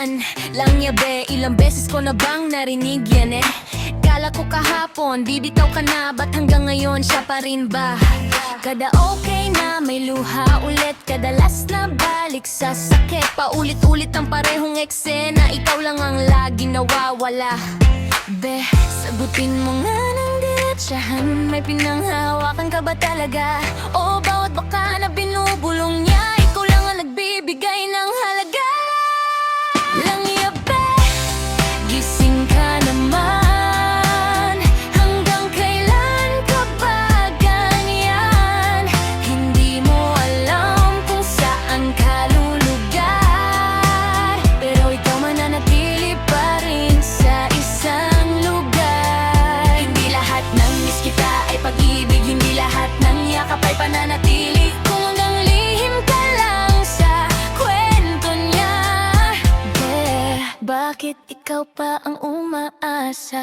naman. Langyabe, ilang beses ko na bang narinig yan eh. Kala ko kahapon, bibitaw ka na, ba't hanggang ngayon siya pa rin ba? Kada okay na, may luha ulit, kadalas na balik sa sakit. Paulit-ulit ang parehong eksena, ikaw lang ang lagi nawawala. Be, sagutin mo nga ng diretsahan, may pinanghawakan ka ba talaga? O bawat baka na binubulong niya, ikaw lang ang nagbibigay ng halaga. Langyabe, gising ka naman, hanggang kailan ka ba ganyan? Hindi mo alam kung saan ka lulugar, pero ikaw mananatili pa rin sa isang lugar. Hindi lahat ng miss kita ay pag-ibig, hindi lahat ng yakap ay pananatili. Kung hanggang lihim ka lang sa kwento niya, bakit ikaw pa ang umaasa?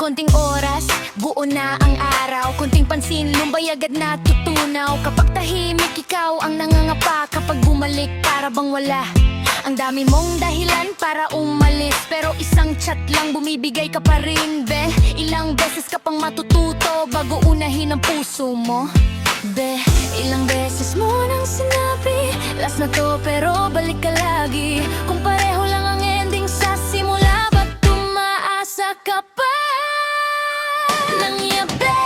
Konting oras, buo na ang araw. Konting pansin, lumbay agad na tutunaw. Kapag tahimik, ikaw ang nangangapa. Kapag bumalik, para bang wala. Ang dami mong dahilan para umalis, pero isang chat lang bumibigay ka pa rin, be. Ilang beses ka pang matututo bago unahin ang puso mo, be. Ilang beses mo nang sinabi, last na to pero balik ka lagi. Kung pareho lang ang ending sa simula, ba't tumaasa ka pa? Langyabe,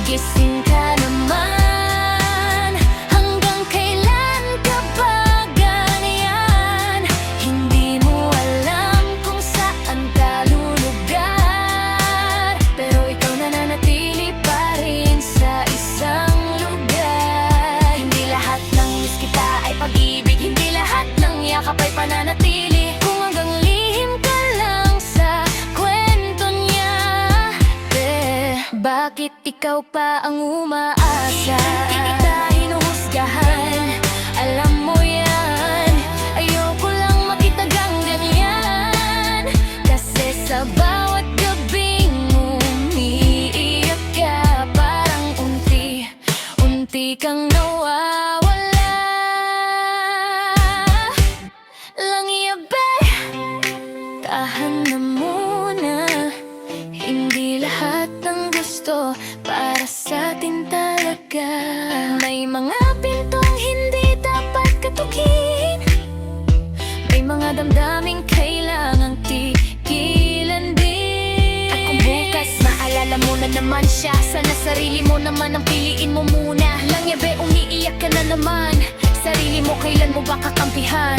gising ka naman, hanggang kailan ka ba ganyan? Hindi mo alam kung saan ka lulugar, pero ikaw nananatili pa rin sa isang lugar. Hindi lahat ng miss kita ay pag-ibig, hindi lahat ng yakap ay pananatili. Kung hanggang lihim ka lang sa kwento niya, bakit ikaw pa ang umaasa? Hindi kita hinuhusgahan, alam mo yan. Ayoko lang makitagang ganyan, kasi sa bawat gabing umiiyak ka, parang unti-unti kang nawawala. Langyabe, tahan na muna, hindi lahat ng gusto para sa atin talaga. May mga pintong hindi dapat katukin, may mga damdaming kailangang tigilan din. At kung bukas maalala mo na naman siya, sana sarili mo naman ang piliin mo muna. Langyabe, umiiyak ka na naman, sarili mo kailan mo ba kakampihan?